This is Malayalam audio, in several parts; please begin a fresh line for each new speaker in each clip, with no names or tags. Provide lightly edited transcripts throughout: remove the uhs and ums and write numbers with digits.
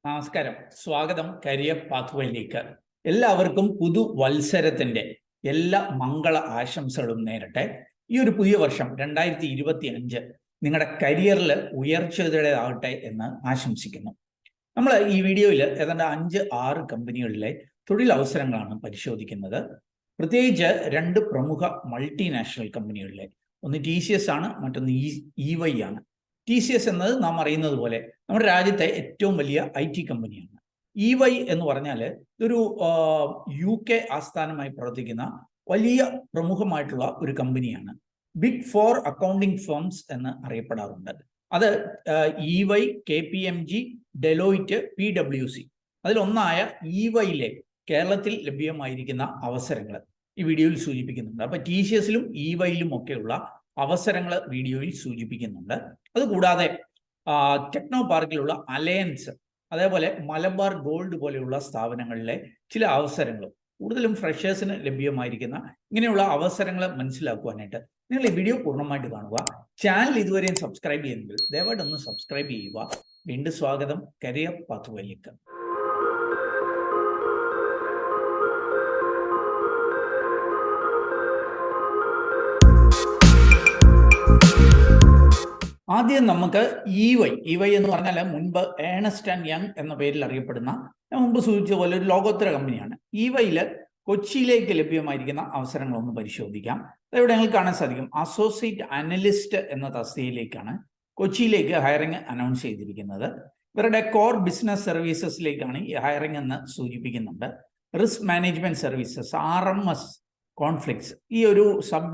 നമസ്കാരം, സ്വാഗതം കരിയർ പാത്വേയിലേക്ക്. എല്ലാവർക്കും പുതുവത്സരത്തിന്റെ എല്ലാ മംഗള ആശംസകളും നേരട്ടെ. ഈ ഒരു പുതിയ വർഷം 2025 നിങ്ങളുടെ കരിയറിൽ ഉയർച്ചയുടേതാകട്ടെ എന്ന് ആശംസിക്കുന്നു. നമ്മൾ ഈ വീഡിയോയിൽ ഏതാണ്ട് 5-6 കമ്പനികളിലെ തൊഴിലവസരങ്ങളാണ് പരിശോധിക്കുന്നത്. പ്രത്യേകിച്ച് 2 പ്രമുഖ മൾട്ടിനാഷണൽ കമ്പനികളിലെ, ഒന്ന് TCS ആണ്, മറ്റൊന്ന് EY ആണ്. TCS എന്നത് നാം അറിയുന്നത് പോലെ നമ്മുടെ രാജ്യത്തെ ഏറ്റവും വലിയ IT കമ്പനിയാണ്. EY എന്ന് പറഞ്ഞാൽ ഇതൊരു UK ആസ്ഥാനമായി പ്രവർത്തിക്കുന്ന വലിയ പ്രമുഖമായിട്ടുള്ള ഒരു കമ്പനിയാണ്. ബിഗ് 4 അക്കൗണ്ടിംഗ് ഫേംസ് എന്ന് അറിയപ്പെടാറുണ്ട്. അത് EY, KPMG, ഡെലോയിറ്റ്, PwC. അതിലൊന്നായ EYയിലെ കേരളത്തിൽ ലഭ്യമായിരിക്കുന്ന അവസരങ്ങൾ ഈ വീഡിയോയിൽ സൂചിപ്പിക്കുന്നുണ്ട്. അപ്പോൾ TCSലും EYയിലും ഒക്കെയുള്ള അവസരങ്ങൾ വീഡിയോയിൽ സൂചിപ്പിക്കുന്നുണ്ട്. അതുകൂടാതെ ടെക്നോ പാർക്കിലുള്ള അലയൻസ്, അതേപോലെ മലബാർ ഗോൾഡ് പോലെയുള്ള സ്ഥാപനങ്ങളിലെ ചില അവസരങ്ങളും കൂടുതലും ഫ്രഷേഴ്സിന് ലഭ്യമായിരിക്കുന്ന ഇങ്ങനെയുള്ള അവസരങ്ങൾ മനസ്സിലാക്കുവാനായിട്ട് നിങ്ങൾ ഈ വീഡിയോ പൂർണ്ണമായിട്ട് കാണുക. ചാനൽ ഇതുവരെയും സബ്സ്ക്രൈബ് ചെയ്യുന്നെങ്കിൽ ദയവായിട്ട് ഒന്ന് സബ്സ്ക്രൈബ് ചെയ്യുക. വീണ്ടും സ്വാഗതം കരിയർ പാത്വേയിലേക്ക്. ആദ്യം നമുക്ക് EY എന്ന് പറഞ്ഞാൽ മുൻപ് ഏണസ്റ്റ് ആൻഡ് യങ് എന്ന പേരിൽ അറിയപ്പെടുന്ന, ഞാൻ മുമ്പ് സൂചിപ്പിച്ച പോലെ ഒരു ലോകോത്തര കമ്പനിയാണ്. EYയിൽ കൊച്ചിയിലേക്ക് ലഭ്യമായിരിക്കുന്ന അവസരങ്ങളൊന്ന് പരിശോധിക്കാം. ഇവിടെ നിങ്ങൾക്ക് കാണാൻ സാധിക്കും, അസോസിയേറ്റ് അനലിസ്റ്റ് എന്ന തസ്തികയിലേക്കാണ് കൊച്ചിയിലേക്ക് ഹയറിംഗ് അനൗൺസ് ചെയ്തിരിക്കുന്നത്. ഇവരുടെ കോർ ബിസിനസ് സർവീസസിലേക്കാണ് ഈ ഹയറിംഗ് എന്ന് സൂചിപ്പിക്കുന്നുണ്ട്. Risk management services, RMS, conflicts, ഈ ഒരു സബ്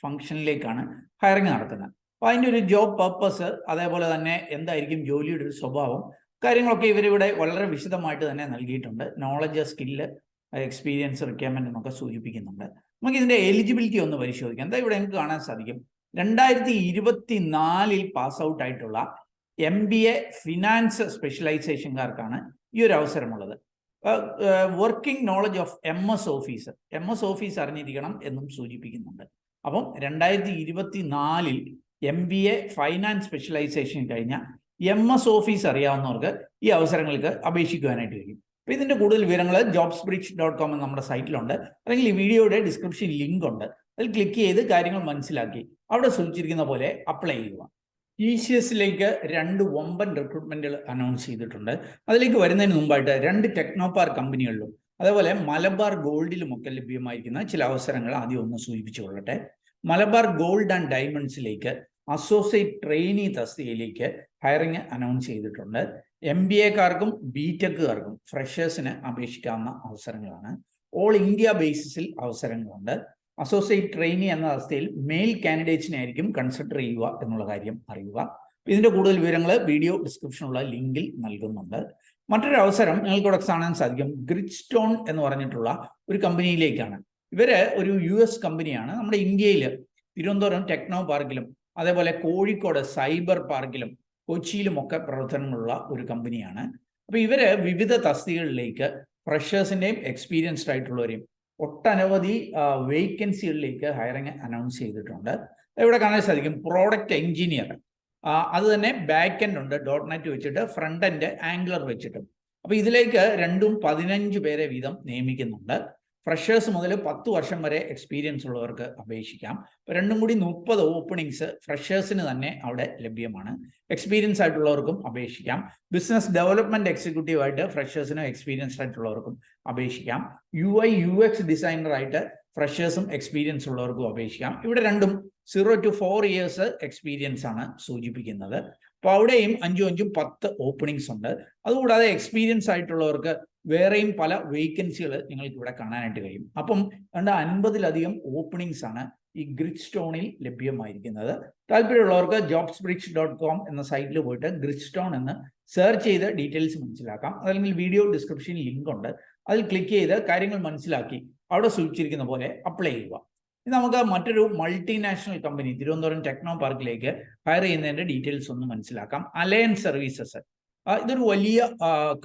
ഫംഗ്ഷനിലേക്കാണ് ഹയറിംഗ് നടക്കുന്നത്. അപ്പോൾ അതിൻ്റെ ഒരു ജോബ് പർപ്പസ്, അതേപോലെ തന്നെ എന്തായിരിക്കും ജോലിയുടെ ഒരു സ്വഭാവം, കാര്യങ്ങളൊക്കെ ഇവരിവിടെ വളരെ വിശദമായിട്ട് തന്നെ നൽകിയിട്ടുണ്ട്. നോളജ്, സ്കില്ല്, എക്സ്പീരിയൻസ്, റിക്വയർമെന്റ് എന്നൊക്കെ സൂചിപ്പിക്കുന്നുണ്ട്. നമുക്ക് ഇതിന്റെ എലിജിബിലിറ്റി ഒന്ന് പരിശോധിക്കാം. എന്താ ഇവിടെ നിങ്ങൾക്ക് കാണാൻ സാധിക്കും, 2024 പാസ് ഔട്ട് ആയിട്ടുള്ള MBA ഫിനാൻസ് സ്പെഷ്യലൈസേഷൻകാർക്കാണ് ഈ ഒരു അവസരമുള്ളത്. Working knowledge of MS office അറിഞ്ഞിരിക്കണം എന്നും സൂചിപ്പിക്കുന്നുണ്ട്. അപ്പം 2024 MBA ഫൈനാൻസ് സ്പെഷ്യലൈസേഷൻ കഴിഞ്ഞ MS ഓഫീസ് അറിയാവുന്നവർക്ക് ഈ അവസരങ്ങൾക്ക് അപേക്ഷിക്കുവാനായിട്ട് കഴിയും. അപ്പോൾ ഇതിൻ്റെ കൂടുതൽ വിവരങ്ങൾ jobsbridge.com എന്ന നമ്മുടെ സൈറ്റിലുണ്ട്, അല്ലെങ്കിൽ ഈ വീഡിയോയുടെ ഡിസ്ക്രിപ്ഷൻ ലിങ്ക് ഉണ്ട്. അതിൽ ക്ലിക്ക് ചെയ്ത് കാര്യങ്ങൾ മനസ്സിലാക്കി അവിടെ സൂചിച്ചിരിക്കുന്ന പോലെ അപ്ലൈ ചെയ്യുക. TCSലേക്ക് 2 വമ്പൻ റിക്രൂട്ട്മെന്റുകൾ അനൗൺസ് ചെയ്തിട്ടുണ്ട്. അതിലേക്ക് വരുന്നതിന് മുമ്പായിട്ട് 2 ടെക്നോ പാർക്ക് കമ്പനികളിലും അതേപോലെ മലബാർ ഗോൾഡിലുമൊക്കെ ലഭ്യമായിരിക്കുന്ന ചില അവസരങ്ങൾ ആദ്യം ഒന്ന് സൂചിപ്പിച്ചു കൊള്ളട്ടെ. മലബാർ ഗോൾഡ് ആൻഡ് ഡയമണ്ട്സിലേക്ക് അസോസിയേറ്റ് ട്രെയിനി തസ്തികയിലേക്ക് ഹയറിംഗ് അനൗൺസ് ചെയ്തിട്ടുണ്ട്. MBAക്കാർക്കും BTechകാർക്കും ഫ്രഷേഴ്സിന് അപേക്ഷിക്കാവുന്ന അവസരങ്ങളാണ്. ഓൾ ഇന്ത്യ ബേസിസിൽ അവസരങ്ങളുണ്ട്. അസോസിയേറ്റ് ട്രെയിനി എന്ന അവസ്ഥയിൽ മെയിൽ കാൻഡിഡേറ്റ്സിനെ ആയിരിക്കും കൺസിഡർ ചെയ്യുക എന്നുള്ള കാര്യം അറിയുക. ഇതിന്റെ കൂടുതൽ വിവരങ്ങൾ വീഡിയോ ഡിസ്ക്രിപ്ഷനുള്ള ലിങ്കിൽ നൽകുന്നുണ്ട്. മറ്റൊരു അവസരം നിങ്ങൾക്ക് ഇവിടെ കാണാൻ സാധിക്കും, ഗ്രിഡ്സ്റ്റോൺ എന്ന് പറഞ്ഞിട്ടുള്ള ഒരു കമ്പനിയിലേക്കാണ്. ഇവര് ഒരു US കമ്പനിയാണ്. നമ്മുടെ ഇന്ത്യയിൽ തിരുവനന്തപുരം ടെക്നോ പാർക്കിലും അതേപോലെ കോഴിക്കോട് സൈബർ പാർക്കിലും കൊച്ചിയിലും ഒക്കെ പ്രവർത്തനങ്ങളുള്ള ഒരു കമ്പനിയാണ്. അപ്പോൾ ഇവര് വിവിധ തസ്തികകളിലേക്ക് ഫ്രഷേഴ്സിൻ്റെയും എക്സ്പീരിയൻസ്ഡ് ആയിട്ടുള്ളവരെയും ഒട്ടനവധി വേക്കൻസികളിലേക്ക് ഹയറിംഗ് അനൗൺസ് ചെയ്തിട്ടുണ്ട്. ഇവിടെ കാണാൻ സാധിക്കും, പ്രോഡക്റ്റ് എഞ്ചിനീയർ, അത് തന്നെ ബാക്ക് എൻഡ് ഉണ്ട്, .NET വെച്ചിട്ട്, ഫ്രണ്ട് എൻഡ് ആംഗുലർ വെച്ചിട്ടും. അപ്പോൾ ഇതിലേക്ക് 15 പേരെ വീതം നിയമിക്കുന്നുണ്ട്. ഫ്രഷേഴ്സ് മുതൽ 10 വർഷം വരെ എക്സ്പീരിയൻസ് ഉള്ളവർക്ക് അപേക്ഷിക്കാം. അപ്പോൾ രണ്ടും കൂടി 30 ഓപ്പണിങ്സ് ഫ്രഷേഴ്സിന് തന്നെ അവിടെ ലഭ്യമാണ്. എക്സ്പീരിയൻസ് ആയിട്ടുള്ളവർക്കും അപേക്ഷിക്കാം. ബിസിനസ് ഡെവലപ്മെന്റ് എക്സിക്യൂട്ടീവായിട്ട് ഫ്രഷേഴ്സിനും എക്സ്പീരിയൻസ്ഡ് ആയിട്ടുള്ളവർക്കും അപേക്ഷിക്കാം. UI UX ഡിസൈനറായിട്ട് ഫ്രഷേഴ്സും എക്സ്പീരിയൻസ് ഉള്ളവർക്കും അപേക്ഷിക്കാം. ഇവിടെ രണ്ടും 0 to 4 years എക്സ്പീരിയൻസ് ആണ് സൂചിപ്പിക്കുന്നത്. അപ്പോൾ അവിടെയും 5 10 ഓപ്പണിങ്സ് ഉണ്ട്. അതുകൂടാതെ എക്സ്പീരിയൻസ് ആയിട്ടുള്ളവർക്ക് വേറെയും പല വേക്കൻസികൾ നിങ്ങൾക്ക് ഇവിടെ കാണാനായിട്ട് കഴിയും. അപ്പം 50-ലധികം ഓപ്പണിങ്സ് ആണ് ഈ ഗ്രിഡ്സ്റ്റോണിൽ ലഭ്യമായിരിക്കുന്നത്. താല്പര്യമുള്ളവർക്ക് jobsbridge.com എന്ന സൈറ്റിൽ പോയിട്ട് ഗ്രിഡ്സ്റ്റോൺ എന്ന് സെർച്ച് ചെയ്ത് ഡീറ്റെയിൽസ് മനസ്സിലാക്കാം. അതല്ലെങ്കിൽ വീഡിയോ ഡിസ്ക്രിപ്ഷനിൽ ലിങ്ക് ഉണ്ട്, അതിൽ ക്ലിക്ക് ചെയ്ത് കാര്യങ്ങൾ മനസ്സിലാക്കി അവിടെ സൂചിച്ചിരിക്കുന്ന പോലെ അപ്ലൈ ചെയ്യുക. ഇനി നമുക്ക് മറ്റൊരു മൾട്ടിനാഷണൽ കമ്പനി തിരുവനന്തപുരം ടെക്നോ പാർക്കിലേക്ക് ഹയർ ചെയ്യുന്നതിൻ്റെ ഡീറ്റെയിൽസ് ഒന്ന് മനസ്സിലാക്കാം. അലയൻസ് സർവീസസ്, ഇതൊരു വലിയ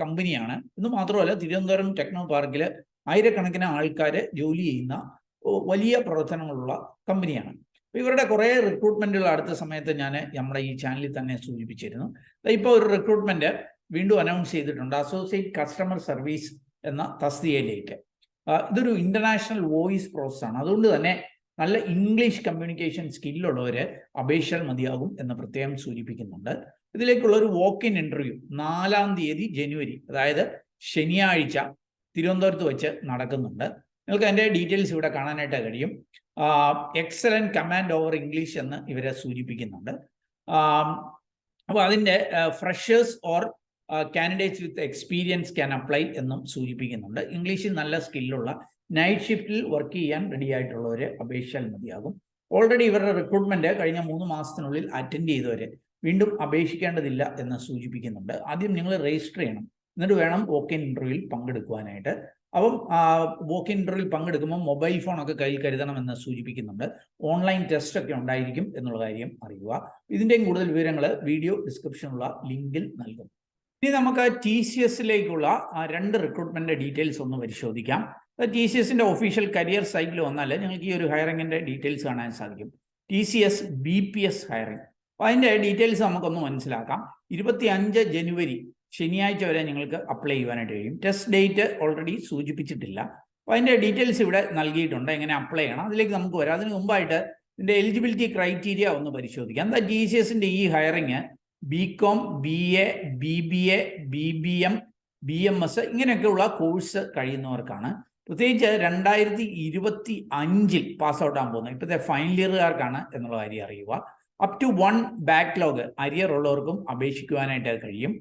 കമ്പനിയാണ്. ഇത് മാത്രമല്ല, തിരുവനന്തപുരം ടെക്നോ പാർക്കിൽ ആയിരക്കണക്കിന് ആൾക്കാർ ജോലി ചെയ്യുന്ന വലിയ പ്രവർത്തനങ്ങളുള്ള കമ്പനിയാണ്. ഇവരുടെ കുറേ റിക്രൂട്ട്മെന്റുകൾ അടുത്ത സമയത്ത് ഞാൻ നമ്മുടെ ഈ ചാനലിൽ തന്നെ സൂചിപ്പിച്ചിരുന്നു. ഇപ്പോൾ ഒരു റിക്രൂട്ട്മെന്റ് വീണ്ടും അനൗൺസ് ചെയ്തിട്ടുണ്ട്, അസോസിയേറ്റ് കസ്റ്റമർ സർവീസ് എന്ന തസ്തികയിലേക്ക്. ഇതൊരു ഇന്റർനാഷണൽ വോയിസ് പ്രോസസ്സാണ്. അതുകൊണ്ട് തന്നെ നല്ല ഇംഗ്ലീഷ് കമ്മ്യൂണിക്കേഷൻ സ്കില്ലുള്ളവർ അപേക്ഷിച്ചാൽ മതിയാകും എന്ന് പ്രത്യേകം സൂചിപ്പിക്കുന്നുണ്ട്. ഇതിലേക്കുള്ള ഒരു വോക്ക് ഇൻ ഇന്റർവ്യൂ 4-ാം തീയതി ജനുവരി, അതായത് ശനിയാഴ്ച തിരുവനന്തപുരത്ത് വെച്ച് നടക്കുന്നുണ്ട്. നിങ്ങൾക്ക് അതിൻ്റെ ഡീറ്റെയിൽസ് ഇവിടെ കാണാനായിട്ട് കഴിയും. എക്സലന്റ് കമാൻഡ് ഓവർ ഇംഗ്ലീഷ് എന്ന് ഇവരെ സൂചിപ്പിക്കുന്നുണ്ട്. അപ്പോൾ അതിൻ്റെ freshers or candidates with experience can apply എന്നും സൂചിപ്പിക്കുന്നുണ്ട്. ഇംഗ്ലീഷിൽ നല്ല സ്കില്ലുള്ള നൈറ്റ് ഷിഫ്റ്റിൽ വർക്ക് ചെയ്യാൻ റെഡി ആയിട്ടുള്ളവർ അപേക്ഷിച്ചാൽ മതിയാകും. ഓൾറെഡി ഇവരുടെ റിക്രൂട്ട്മെന്റ് കഴിഞ്ഞ 3 മാസത്തിനുള്ളിൽ അറ്റൻഡ് ചെയ്തവർ വീണ്ടും അപേക്ഷിക്കേണ്ടതില്ല എന്ന് സൂചിപ്പിക്കുന്നുണ്ട്. ആദ്യം നിങ്ങൾ രജിസ്റ്റർ ചെയ്യണം, എന്നിട്ട് വേണം വോക്ക് ഇൻ ഇന്റർവ്യൂവിൽ പങ്കെടുക്കുവാനായിട്ട്. അപ്പം വോക്ക് ഇൻ ഇന്റർവ്യൂവിൽ പങ്കെടുക്കുമ്പോൾ മൊബൈൽ ഫോണൊക്കെ കയ്യിൽ കരുതണമെന്ന് സൂചിപ്പിക്കുന്നുണ്ട്. ഓൺലൈൻ ടെസ്റ്റ് ഒക്കെ ഉണ്ടായിരിക്കും എന്നുള്ള കാര്യം അറിയുക. ഇതിൻ്റെയും കൂടുതൽ വിവരങ്ങൾ വീഡിയോ ഡിസ്ക്രിപ്ഷനുള്ള ലിങ്കിൽ നൽകും. ഇനി നമുക്ക് TCSലേക്കുള്ള 2 റിക്രൂട്ട്മെന്റ് ഡീറ്റെയിൽസ് ഒന്ന് പരിശോധിക്കാം. TCSന്റെ ഒഫീഷ്യൽ കരിയർ സൈറ്റിൽ വന്നാൽ നിങ്ങൾക്ക് ഈ ഒരു ഹയറിങ്ങിന്റെ ഡീറ്റെയിൽസ് കാണാൻ സാധിക്കും. TCS BPS hiring. അപ്പോൾ അതിൻ്റെ ഡീറ്റെയിൽസ് നമുക്കൊന്ന് മനസ്സിലാക്കാം. 25 ജനുവരി ശനിയാഴ്ച വരെ നിങ്ങൾക്ക് അപ്ലൈ ചെയ്യുവാനായിട്ട് കഴിയും. ടെസ്റ്റ് ഡേറ്റ് ഓൾറെഡി സൂചിപ്പിച്ചിട്ടില്ല. അപ്പോൾ അതിൻ്റെ ഡീറ്റെയിൽസ് ഇവിടെ നൽകിയിട്ടുണ്ട്, എങ്ങനെ അപ്ലൈ ചെയ്യണം അതിലേക്ക് നമുക്ക് വരാം. അതിന് മുമ്പായിട്ട് ഇതിൻ്റെ എലിജിബിലിറ്റി ക്രൈറ്റീരിയ ഒന്ന് പരിശോധിക്കാം. എന്താ TCSന്റെ ഈ hiring BCom, BA, BBA, BBM, BMS ഇങ്ങനെയൊക്കെയുള്ള കോഴ്സ് കഴിയുന്നവർക്കാണ്. പ്രത്യേകിച്ച് 2025 പാസ് ഔട്ട് ആകാൻ പോകുന്നത് ഇപ്പോഴത്തെ ഫൈനൽ ഇയറുകാർക്കാണ് എന്നുള്ള കാര്യം അറിയുക. അപ് ടു 1 ബാക്ക്ലോഗ് അരിയർ ഉള്ളവർക്കും അപേക്ഷിക്കുവാനായിട്ട് കഴിയും.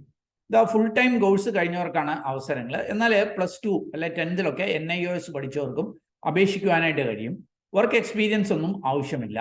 ഇതാ ഫുൾ ടൈം കോഴ്സ് കഴിഞ്ഞവർക്കാണ് അവസരങ്ങൾ. എന്നാൽ +2 അല്ലെ 10th NIOS പഠിച്ചവർക്കും അപേക്ഷിക്കുവാനായിട്ട് കഴിയും. വർക്ക് എക്സ്പീരിയൻസ് ഒന്നും ആവശ്യമില്ല.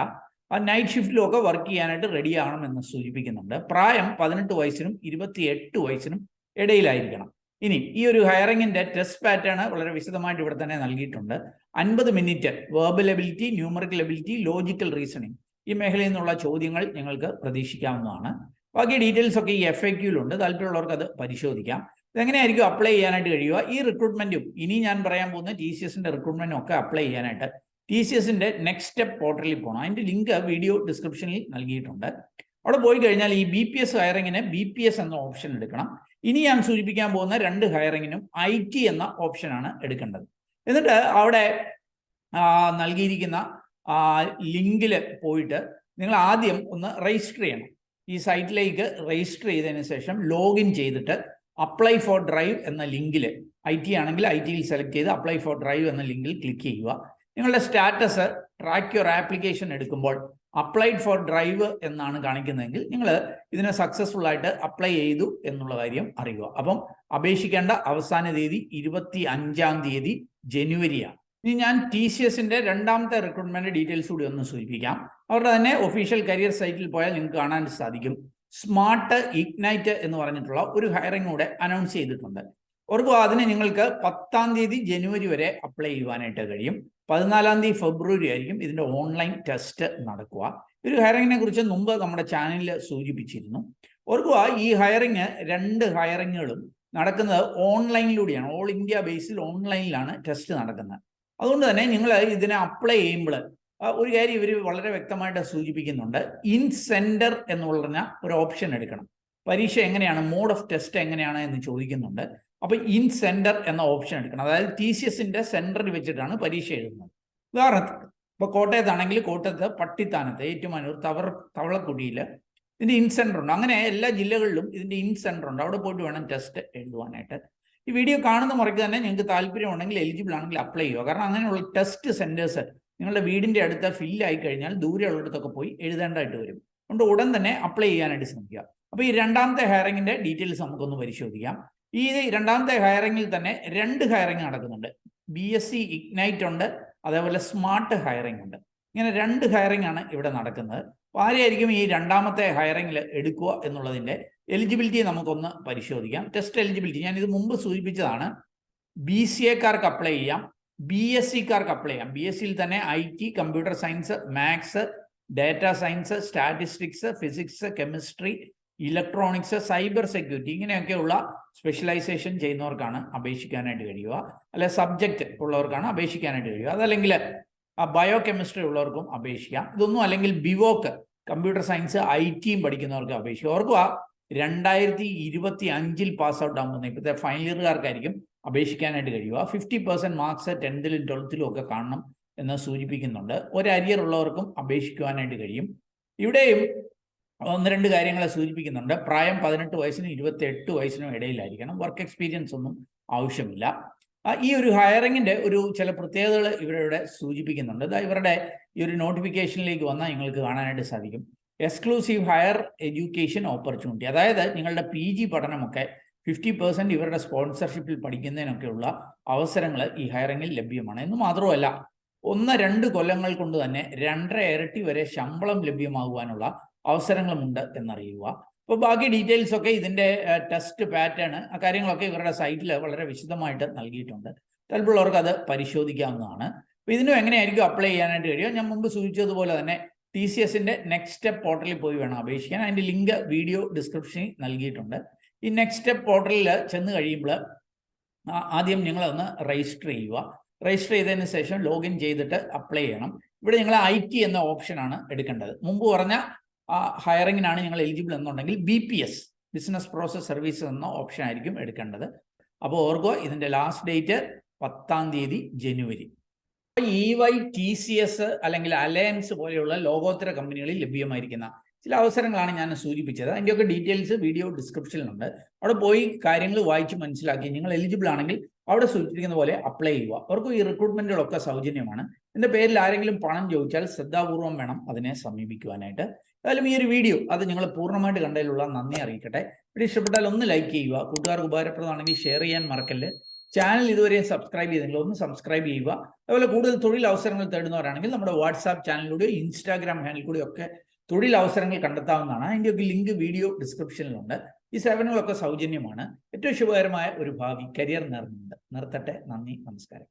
നൈറ്റ് ഷിഫ്റ്റിലൊക്കെ വർക്ക് ചെയ്യാനായിട്ട് റെഡി ആകണമെന്ന് സൂചിപ്പിക്കുന്നുണ്ട്. പ്രായം 18 വയസ്സിനും 28 വയസ്സിനും ഇടയിലായിരിക്കണം. ഇനി ഈ ഒരു ഹയറിങ്ങിന്റെ ടെസ്റ്റ് പാറ്റേൺ വളരെ വിശദമായിട്ട് ഇവിടെ തന്നെ നൽകിയിട്ടുണ്ട്. 50 minute verbal ability, numerical ability, logical reasoning ഈ മേഖലയിൽ നിന്നുള്ള ചോദ്യങ്ങൾ നിങ്ങൾക്ക് പ്രതീക്ഷിക്കാവുന്നതാണ്. ബാക്കി ഡീറ്റെയിൽസ് ഒക്കെ ഈ FAQയിലുണ്ട്, താല്പര്യമുള്ളവർക്ക് അത് പരിശോധിക്കാം. ഇതെങ്ങനെയായിരിക്കും അപ്ലൈ ചെയ്യാനായിട്ട് കഴിയുക? ഈ റിക്രൂട്ട്മെന്റും ഇനി ഞാൻ പറയാൻ പോകുന്ന TCSന്റെ റിക്രൂട്ട്മെന്റും ഒക്കെ അപ്ലൈ ചെയ്യാനായിട്ട് TCSന്റെ നെക്സ്റ്റ് സ്റ്റെപ്പ് പോർട്ടലിൽ പോകണം. അതിൻ്റെ ലിങ്ക് വീഡിയോ ഡിസ്ക്രിപ്ഷനിൽ നൽകിയിട്ടുണ്ട്. അവിടെ പോയി കഴിഞ്ഞാൽ ഈ BPS ഹയറിങ്ങിന് BPS എന്ന ഓപ്ഷൻ എടുക്കണം. ഇനി ഞാൻ സൂചിപ്പിക്കാൻ പോകുന്ന 2 ഹയറിങ്ങിനും IT എന്ന ഓപ്ഷനാണ് എടുക്കേണ്ടത്. എന്നിട്ട് അവിടെ നൽകിയിരിക്കുന്ന ലിങ്കിൽ പോയിട്ട് നിങ്ങൾ ആദ്യം ഒന്ന് രജിസ്റ്റർ ചെയ്യണം. ഈ സൈറ്റിലേക്ക് രജിസ്റ്റർ ചെയ്തതിന് ശേഷം ലോഗിൻ ചെയ്തിട്ട് അപ്ലൈ ഫോർ ഡ്രൈവ് എന്ന ലിങ്കിൽ, IT ആണെങ്കിൽ ITയിൽ സെലക്ട് ചെയ്ത് അപ്ലൈ ഫോർ ഡ്രൈവ് എന്ന ലിങ്കിൽ ക്ലിക്ക് ചെയ്യുക. നിങ്ങളുടെ സ്റ്റാറ്റസ് ട്രാക്ക് യുവർ ആപ്ലിക്കേഷൻ എടുക്കുമ്പോൾ അപ്ലൈഡ് ഫോർ ഡ്രൈവ് എന്നാണ് കാണിക്കുന്നതെങ്കിൽ നിങ്ങൾ ഇതിനെ സക്സസ്ഫുൾ ആയിട്ട് അപ്ലൈ ചെയ്തു എന്നുള്ള കാര്യം അറിയുക. അപ്പം അപേക്ഷിക്കേണ്ട അവസാന തീയതി 25-ാം തീയതി ജനുവരിയാണ്. ഇനി ഞാൻ TCSന്റെ 2ാമത്തെ റിക്രൂട്ട്മെന്റ് ഡീറ്റെയിൽസ് കൂടി ഒന്ന് സൂചിപ്പിക്കാം. അവരുടെ തന്നെ ഒഫീഷ്യൽ കരിയർ സൈറ്റിൽ പോയാൽ നിങ്ങൾക്ക് കാണാൻ സാധിക്കും. സ്മാർട്ട് ഇഗ്നൈറ്റ് എന്ന് പറഞ്ഞിട്ടുള്ള ഒരു ഹയറിംഗ് കൂടെ അനൗൺസ് ചെയ്തിട്ടുണ്ട്. ഓർക്കുക, അതിന് നിങ്ങൾക്ക് 10-ാം തീയതി ജനുവരി വരെ അപ്ലൈ ചെയ്യുവാനായിട്ട് കഴിയും. 14-ാം തീയതി ഫെബ്രുവരി ആയിരിക്കും ഇതിൻ്റെ ഓൺലൈൻ ടെസ്റ്റ് നടക്കുക. ഒരു ഹയറിങ്ങിനെ കുറിച്ച് മുമ്പ് നമ്മുടെ ചാനലിൽ സൂചിപ്പിച്ചിരുന്നു. ഓർക്കുക, ഈ 2 ഹയറിങ്ങുകളും നടക്കുന്നത് ഓൺലൈനിലൂടെയാണ്. ഓൾ ഇന്ത്യ ബേസിൽ ഓൺലൈനിലാണ് ടെസ്റ്റ് നടക്കുന്നത്. അതുകൊണ്ട് തന്നെ നിങ്ങൾ ഇതിനെ അപ്ലൈ ചെയ്യുമ്പോൾ ഒരു കാര്യം ഇവർ വളരെ വ്യക്തമായിട്ട് സൂചിപ്പിക്കുന്നുണ്ട്. ഇൻ സെന്റർ എന്ന് പറഞ്ഞ ഒരു ഓപ്ഷൻ എടുക്കണം. പരീക്ഷ എങ്ങനെയാണ്, മോഡ് ഓഫ് ടെസ്റ്റ് എങ്ങനെയാണ് എന്ന് ചോദിക്കുന്നുണ്ട്. അപ്പോൾ ഇൻ സെന്റർ എന്ന ഓപ്ഷൻ എടുക്കണം. അതായത് TCSന്റെ സെന്ററിൽ വെച്ചിട്ടാണ് പരീക്ഷ എഴുതുന്നത്. ഉദാഹരണത്തിന് ഇപ്പോൾ കോട്ടയത്താണെങ്കിൽ കോട്ടയത്ത്, പട്ടിത്താനത്ത്, ഏറ്റുമാനൂർ, തവളക്കുടിയിൽ ഇതിൻ്റെ ഇൻ സെന്റർ ഉണ്ട്. അങ്ങനെ എല്ലാ ജില്ലകളിലും ഇതിൻ്റെ ഇൻ സെന്റർ ഉണ്ട്. അവിടെ പോയിട്ട് വേണം ടെസ്റ്റ് എഴുതുവാനായിട്ട്. ഈ വീഡിയോ കാണുന്ന മുറയ്ക്ക് തന്നെ നിങ്ങൾക്ക് താല്പര്യമുണ്ടെങ്കിൽ, എലിജിബിൾ ആണെങ്കിൽ അപ്ലൈ ചെയ്യുക. കാരണം അങ്ങനെയുള്ള ടെസ്റ്റ് സെന്റേഴ്സ് നിങ്ങളുടെ വീടിൻ്റെ അടുത്ത് ഫില്ലായി കഴിഞ്ഞാൽ ദൂരെയുള്ളിടത്തൊക്കെ പോയി എഴുതേണ്ടതായിട്ട് വരും. അതുകൊണ്ട് ഉടൻ തന്നെ അപ്ലൈ ചെയ്യാനായിട്ട് ശ്രമിക്കുക. അപ്പോൾ ഈ 2ാമത്തെ ഹയറിങ്ങിൻ്റെ ഡീറ്റെയിൽസ് നമുക്കൊന്ന് പരിശോധിക്കാം. ഈ 2ാമത്തെ ഹയറിങ്ങിൽ തന്നെ 2 ഹയറിങ് നടക്കുന്നുണ്ട്. BSc ഇഗ്നൈറ്റ് ഉണ്ട്, അതേപോലെ സ്മാർട്ട് ഹയറിംഗ് ഉണ്ട്. ഇങ്ങനെ 2 ഹയറിംഗ് ആണ് ഇവിടെ നടക്കുന്നത്. അപ്പോൾ ആരെയായിരിക്കും ഈ 2ാമത്തെ ഹയറിങ്ങിൽ എടുക്കുക എന്നുള്ളതിൻ്റെ എലിജിബിലിറ്റി നമുക്കൊന്ന് പരിശോധിക്കാം. ടെസ്റ്റ് എലിജിബിലിറ്റി ഞാൻ ഇത് മുമ്പ് സൂചിപ്പിച്ചതാണ്. BCAക്കാർക്ക് അപ്ലൈ ചെയ്യാം, BScക്കാർക്ക് അപ്ലൈ ചെയ്യാം. BScയിൽ തന്നെ IT, computer science, maths, data science, statistics, physics, chemistry, electronics, cyber security ഇങ്ങനെയൊക്കെയുള്ള സ്പെഷ്യലൈസേഷൻ ചെയ്യുന്നവർക്കാണ് അപേക്ഷിക്കാനായിട്ട് കഴിയുക. അല്ലെ സബ്ജക്റ്റ് ഉള്ളവർക്കാണ് അപേക്ഷിക്കാനായിട്ട് കഴിയുക. അതല്ലെങ്കിൽ ബയോ കെമിസ്ട്രി ഉള്ളവർക്കും അപേക്ഷിക്കാം. ഇതൊന്നും അല്ലെങ്കിൽ ബിവോക്ക്, കമ്പ്യൂട്ടർ സയൻസ്, ITയും പഠിക്കുന്നവർക്ക് അപേക്ഷിക്കാം. ഓർക്കുക, 2025 പാസ് ഔട്ട് ആകുമ്പോൾ ഇപ്പോഴത്തെ ഫൈനൽ ഇയറുകാർക്കായിരിക്കും അപേക്ഷിക്കാനായിട്ട് കഴിയുക. 50% മാർക്സ് 10th-ലും 12th-ലും ഒക്കെ കാണണം എന്ന് സൂചിപ്പിക്കുന്നുണ്ട്. ഒരു അരിയർ ഉള്ളവർക്കും അപേക്ഷിക്കുവാനായിട്ട് കഴിയും. ഇവിടെയും 1-2 കാര്യങ്ങളെ സൂചിപ്പിക്കുന്നുണ്ട്. പ്രായം 18 വയസ്സിനും 28 വയസ്സിനും ഇടയിലായിരിക്കണം. വർക്ക് എക്സ്പീരിയൻസ് ഒന്നും ആവശ്യമില്ല. ഈ ഒരു ഹയറിങ്ങിൻ്റെ ചില പ്രത്യേകതകൾ ഇവരുടെ സൂചിപ്പിക്കുന്നുണ്ട്. ഇവരുടെ ഈ ഒരു നോട്ടിഫിക്കേഷനിലേക്ക് വന്നാൽ നിങ്ങൾക്ക് കാണാനായിട്ട് സാധിക്കും. എക്സ്ക്ലൂസീവ് ഹയർ എഡ്യൂക്കേഷൻ ഓപ്പർച്യൂണിറ്റി, അതായത് നിങ്ങളുടെ PG പഠനമൊക്കെ 50% ഇവരുടെ സ്പോൺസർഷിപ്പിൽ പഠിക്കുന്നതിനൊക്കെയുള്ള അവസരങ്ങൾ ഈ ഹയറിങ്ങിൽ ലഭ്യമാണ്. എന്ന് മാത്രമല്ല 1-2 കൊല്ലങ്ങൾ കൊണ്ട് തന്നെ 2.5 ഇരട്ടി വരെ ശമ്പളം ലഭ്യമാകുവാനുള്ള അവസരങ്ങളുമുണ്ട് എന്നറിയുക. അപ്പോൾ ബാക്കി ഡീറ്റെയിൽസ് ഒക്കെ ഇതിൻ്റെ ടെസ്റ്റ് പാറ്റേൺ കാര്യങ്ങളൊക്കെ ഇവരുടെ സൈറ്റിൽ വളരെ വിശദമായിട്ട് നൽകിയിട്ടുണ്ട്. താല്പര്യമുള്ളവർക്ക് അത് പരിശോധിക്കാവുന്നതാണ്. അപ്പോൾ ഇതിനും എങ്ങനെയായിരിക്കും അപ്ലൈ ചെയ്യാനായിട്ട് കഴിയുക? ഞാൻ മുമ്പ് സൂചിപ്പിച്ചതുപോലെ തന്നെ TCSന്റെ നെക്സ്റ്റ് സ്റ്റെപ്പ് പോർട്ടലിൽ പോയി വേണം അപേക്ഷിക്കാൻ. അതിൻ്റെ ലിങ്ക് വീഡിയോ ഡിസ്ക്രിപ്ഷനിൽ നൽകിയിട്ടുണ്ട്. ഈ നെക്സ്റ്റ് സ്റ്റെപ്പ് പോർട്ടലിൽ ചെന്ന് കഴിയുമ്പോൾ ആദ്യം നിങ്ങളൊന്ന് രജിസ്റ്റർ ചെയ്യുക. രജിസ്റ്റർ ചെയ്തതിന് ശേഷം ലോഗിൻ ചെയ്തിട്ട് അപ്ലൈ ചെയ്യണം. ഇവിടെ നിങ്ങൾ IT എന്ന ഓപ്ഷനാണ് എടുക്കേണ്ടത്. മുമ്പ് പറഞ്ഞ ഹയറിങ്ങിനാണ് നിങ്ങൾ എലിജിബിൾ എന്നുണ്ടെങ്കിൽ BPS ബിസിനസ് പ്രോസസ് സർവീസ് എന്ന ഓപ്ഷൻ ആയിരിക്കും എടുക്കേണ്ടത്. അപ്പോൾ ഓർക്കുക, ഇതിൻ്റെ ലാസ്റ്റ് ഡേറ്റ് 10 ജനുവരി. EY, TCS അല്ലെങ്കിൽ അലയൻസ് പോലെയുള്ള ലോകോത്തര കമ്പനികളിൽ ലഭ്യമായിരിക്കുന്ന ചില അവസരങ്ങളാണ് ഞാൻ സൂചിപ്പിച്ചത്. അതിൻ്റെയൊക്കെ ഡീറ്റെയിൽസ് വീഡിയോ ഡിസ്ക്രിപ്ഷനിലുണ്ട്. അവിടെ പോയി കാര്യങ്ങൾ വായിച്ച് മനസ്സിലാക്കി നിങ്ങൾ എലിജിബിൾ ആണെങ്കിൽ അവിടെ സൂചിപ്പിക്കുന്ന പോലെ അപ്ലൈ ചെയ്യുക. അവർക്ക് ഈ റിക്രൂട്ട്മെൻറ്റുകളൊക്കെ സൗജന്യമാണ്. എൻ്റെ പേരിൽ ആരെങ്കിലും പണം ചോദിച്ചാൽ ശ്രദ്ധാപൂർവം വേണം അതിനെ സമീപിക്കുവാനായിട്ട്. ഏതായാലും ഈ ഒരു വീഡിയോ അത് നിങ്ങൾ പൂർണ്ണമായിട്ട് കണ്ടതിലുള്ള നന്ദി അറിയിക്കട്ടെ. വീഡിയോ ഇഷ്ടപ്പെട്ടാൽ ഒന്ന് ലൈക്ക് ചെയ്യുക. കൂട്ടുകാർക്ക് ഉപകാരപ്രദമാണെങ്കിൽ ഷെയർ ചെയ്യാൻ മറക്കല്ല്. ചാനൽ ഇതുവരെയും സബ്സ്ക്രൈബ് ചെയ്തെങ്കിൽ ഒന്ന് സബ്സ്ക്രൈബ് ചെയ്യുക. അതുപോലെ കൂടുതൽ തൊഴിൽ അവസരങ്ങൾ തേടുന്നവരാണെങ്കിൽ നമ്മുടെ വാട്സാപ്പ് ചാനലിലൂടെയോ ഇൻസ്റ്റാഗ്രാം ഹാൻഡിൽ കൂടെയോ ഒക്കെ തൊഴിൽ അവസരങ്ങൾ കണ്ടെത്താവുന്നതാണ്. അതിൻ്റെയൊക്കെ ലിങ്ക് വീഡിയോ ഡിസ്ക്രിപ്ഷനിലുണ്ട്. ഈ സേവനങ്ങളൊക്കെ സൗജന്യമാണ്. ഏറ്റവും ശുഭകരമായ ഒരു ഭാവി കരിയർ നേർന്നുണ്ട്. നിർത്തട്ടെ. നന്ദി, നമസ്കാരം.